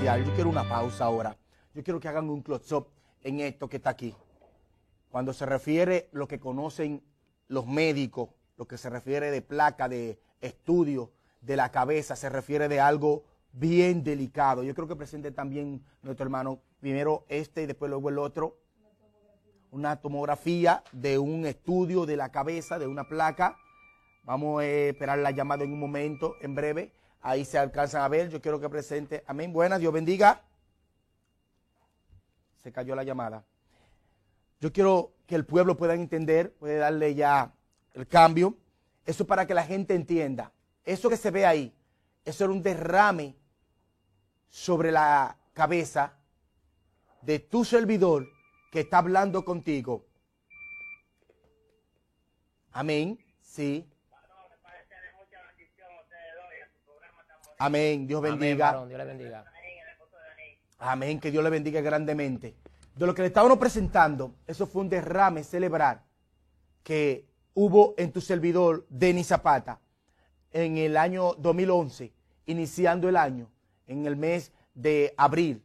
especial. Yo quiero una pausa ahora. Yo quiero que hagan un close-up en esto que está aquí. Cuando se refiere lo que conocen los médicos, lo que se refiere de placa, de estudio de la cabeza, se refiere de algo bien delicado. Yo creo que presente también nuestro hermano, primero este y después luego el otro, una tomografía de un estudio de la cabeza, de una placa. Vamos a esperar la llamada en un momento, en breve. Ahí se alcanzan a ver. Yo quiero que presente. Amén. Buenas, Dios bendiga. Se cayó la llamada. Yo quiero que el pueblo pueda entender, puede darle ya el cambio. Eso para que la gente entienda. Eso que se ve ahí, eso era un derrame sobre la cabeza de tu servidor que está hablando contigo. Amén. Sí. Amén. Dios bendiga. Amén, varón, Dios le bendiga. Amén. Que Dios le bendiga grandemente. De lo que le estábamos presentando, eso fue un derrame celebrar que hubo en tu servidor, Denis Zapata, en el año 2011, iniciando el año, en el mes de abril.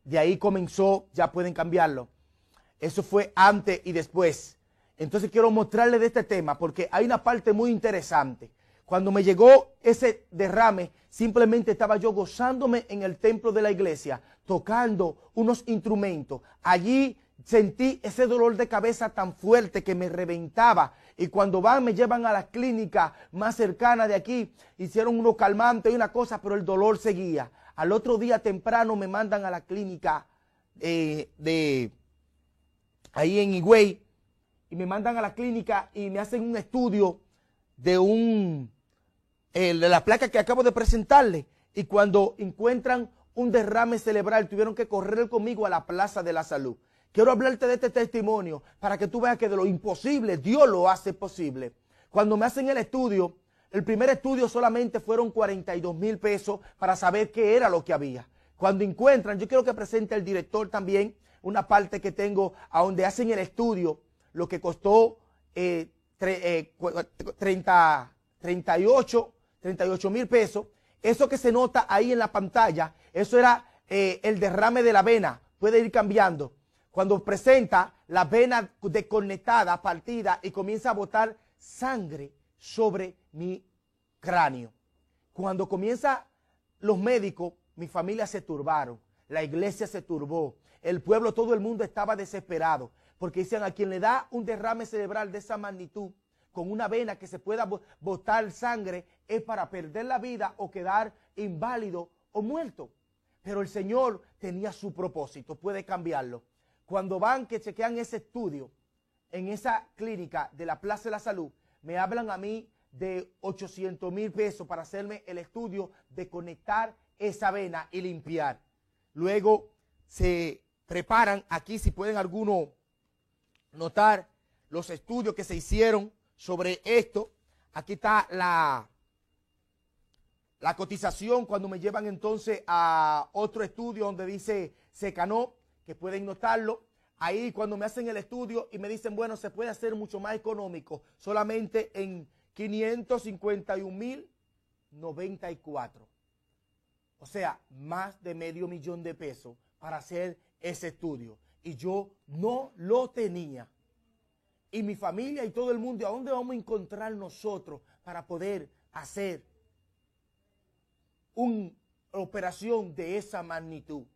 De ahí comenzó, ya pueden cambiarlo. Eso fue antes y después. Entonces quiero mostrarles de este tema porque hay una parte muy interesante. Cuando me llegó ese derrame, simplemente estaba yo gozándome en el templo de la iglesia, tocando unos instrumentos. Allí sentí ese dolor de cabeza tan fuerte que me reventaba. Y cuando me llevan a la clínica más cercana de aquí, hicieron unos calmantes y una cosa, pero el dolor seguía. Al otro día temprano me mandan a la clínica de ahí en Higüey, y me mandan a la clínica y me hacen un estudio de de la placa que acabo de presentarle. Y cuando encuentran un derrame cerebral, tuvieron que correr conmigo a la Plaza de la Salud. Quiero hablarte de este testimonio para que tú veas que de lo imposible Dios lo hace posible. Cuando me hacen el estudio, el primer estudio solamente fueron 42,000 pesos para saber qué era lo que había. Cuando encuentran, yo quiero que presente el director también una parte que tengo a donde hacen el estudio, lo que costó 38,000 pesos. Eso que se nota ahí en la pantalla, eso era el derrame de la vena. Puede ir cambiando. Cuando presenta la vena desconectada, partida, y comienza a botar sangre sobre mi cráneo. Cuando comienza los médicos, mi familia se turbaron, la iglesia se turbó, el pueblo, todo el mundo estaba desesperado, porque decían, a quien le da un derrame cerebral de esa magnitud, con una vena que se pueda botar sangre, es para perder la vida o quedar inválido o muerto. Pero el Señor tenía su propósito, puede cambiarlo. Cuando van que chequean ese estudio en esa clínica de la Plaza de la Salud, me hablan a mí de 800,000 pesos para hacerme el estudio de conectar esa vena y limpiar. Luego se preparan aquí, si pueden algunos notar los estudios que se hicieron sobre esto. Aquí está la cotización cuando me llevan entonces a otro estudio donde dice Secanó, que pueden notarlo. Ahí cuando me hacen el estudio y me dicen, bueno, se puede hacer mucho más económico, solamente en 551,094. O sea, más de $500,000 de pesos para hacer ese estudio. Y yo no lo tenía. Y mi familia y todo el mundo, ¿a dónde vamos a encontrar nosotros para poder hacer una operación de esa magnitud?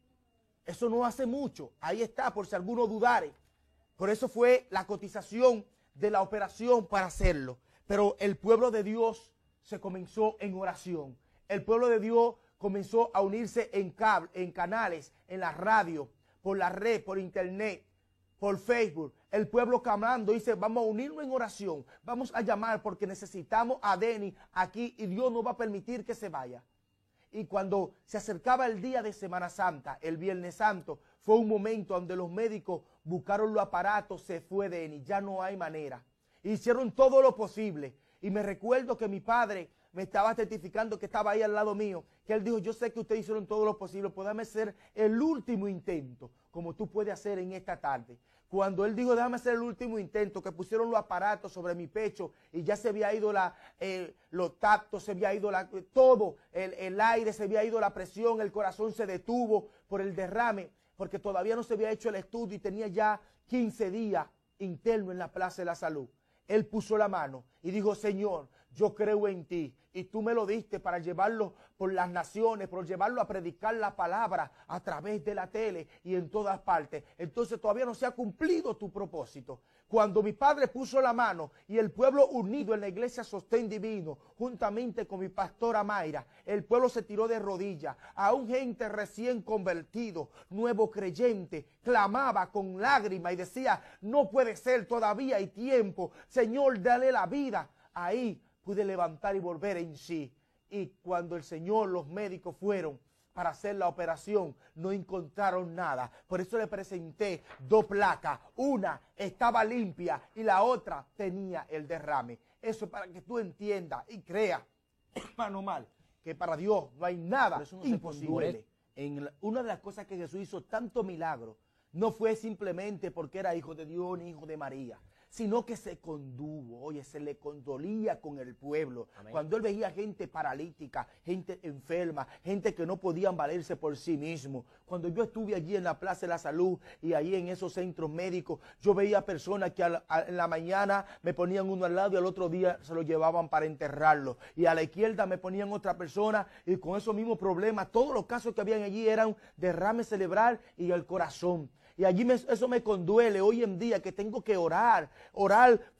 Eso no hace mucho. Ahí está, por si alguno dudare. Por eso fue la cotización de la operación para hacerlo. Pero el pueblo de Dios se comenzó en oración. El pueblo de Dios comenzó a unirse en cable, en canales, en la radio, por la red, por internet, por Facebook. El pueblo clamando, dice, vamos a unirnos en oración. Vamos a llamar porque necesitamos a Denis aquí y Dios no va a permitir que se vaya. Y cuando se acercaba el día de Semana Santa, el Viernes Santo, fue un momento donde los médicos buscaron los aparatos, se fue Denis, ya no hay manera. Hicieron todo lo posible. Y me recuerdo que mi padre me estaba testificando que estaba ahí al lado mío, que él dijo, yo sé que ustedes hicieron todo lo posible, pues déjame hacer el último intento, como tú puedes hacer en esta tarde. Cuando él dijo, déjame hacer el último intento, que pusieron los aparatos sobre mi pecho y ya se había ido los tactos, se había ido todo, el aire, se había ido la presión, el corazón se detuvo por el derrame, porque todavía no se había hecho el estudio y tenía ya 15 días interno en la Plaza de la Salud. Él puso la mano y dijo, Señor, yo creo en ti y tú me lo diste para llevarlo por las naciones, por llevarlo a predicar la palabra a través de la tele y en todas partes. Entonces todavía no se ha cumplido tu propósito. Cuando mi padre puso la mano y el pueblo unido en la iglesia Sostén Divino, juntamente con mi pastora Mayra, el pueblo se tiró de rodillas. Aún gente recién convertido, nuevo creyente, clamaba con lágrimas y decía, no puede ser, todavía hay tiempo. Señor, dale la vida. Ahí pude levantar y volver en sí. Y cuando el Señor, los médicos fueron para hacer la operación, no encontraron nada. Por eso le presenté 2 placas. Una estaba limpia y la otra tenía el derrame. Eso es para que tú entiendas y creas, hermano mal, que para Dios no hay nada imposible. Una de las cosas que Jesús hizo tanto milagro, no fue simplemente porque era hijo de Dios ni hijo de María, sino que se conduvo, oye, se le condolía con el pueblo. Amén. Cuando él veía gente paralítica, gente enferma, gente que no podían valerse por sí mismo. Cuando yo estuve allí en la Plaza de la Salud y allí en esos centros médicos, yo veía personas que en la mañana me ponían uno al lado y al otro día se lo llevaban para enterrarlo. Y a la izquierda me ponían otra persona y con esos mismos problemas, todos los casos que habían allí eran derrame cerebral y el corazón. Y allí eso me conduele hoy en día, que tengo que orar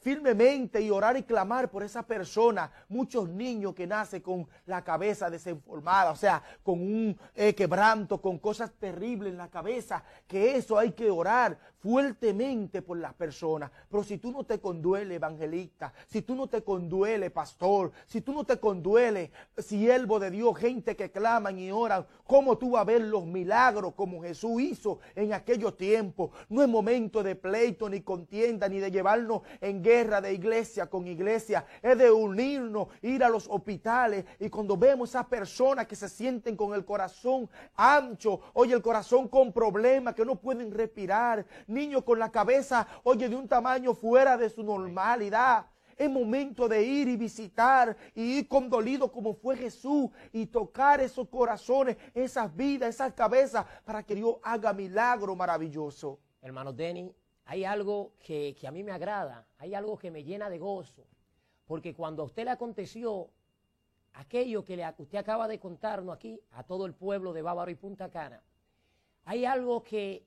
firmemente y orar y clamar por esa persona. Muchos niños que nacen con la cabeza desenformada, o sea, con un quebranto, con cosas terribles en la cabeza, que eso hay que orar fuertemente por las personas. Pero si tú no te conduele, evangelista, si tú no te conduele, pastor, si tú no te conduele, siervo de Dios, gente que claman y oran, ¿cómo tú vas a ver los milagros como Jesús hizo en aquellos tiempos? No es momento de pleito, ni contienda, ni de llevarnos en guerra de iglesia con iglesia. Es de unirnos, ir a los hospitales, y cuando vemos esas personas que se sienten con el corazón ancho, oye, el corazón con problemas, que no pueden respirar, niños con la cabeza, oye, de un tamaño fuera de su normalidad. Es momento de ir y visitar y ir condolido como fue Jesús y tocar esos corazones, esas vidas, esas cabezas, para que Dios haga milagro maravilloso. Hermano Denny, hay algo que a mí me agrada, hay algo que me llena de gozo, porque cuando a usted le aconteció aquello que usted acaba de contarnos aquí a todo el pueblo de Bávaro y Punta Cana, hay algo que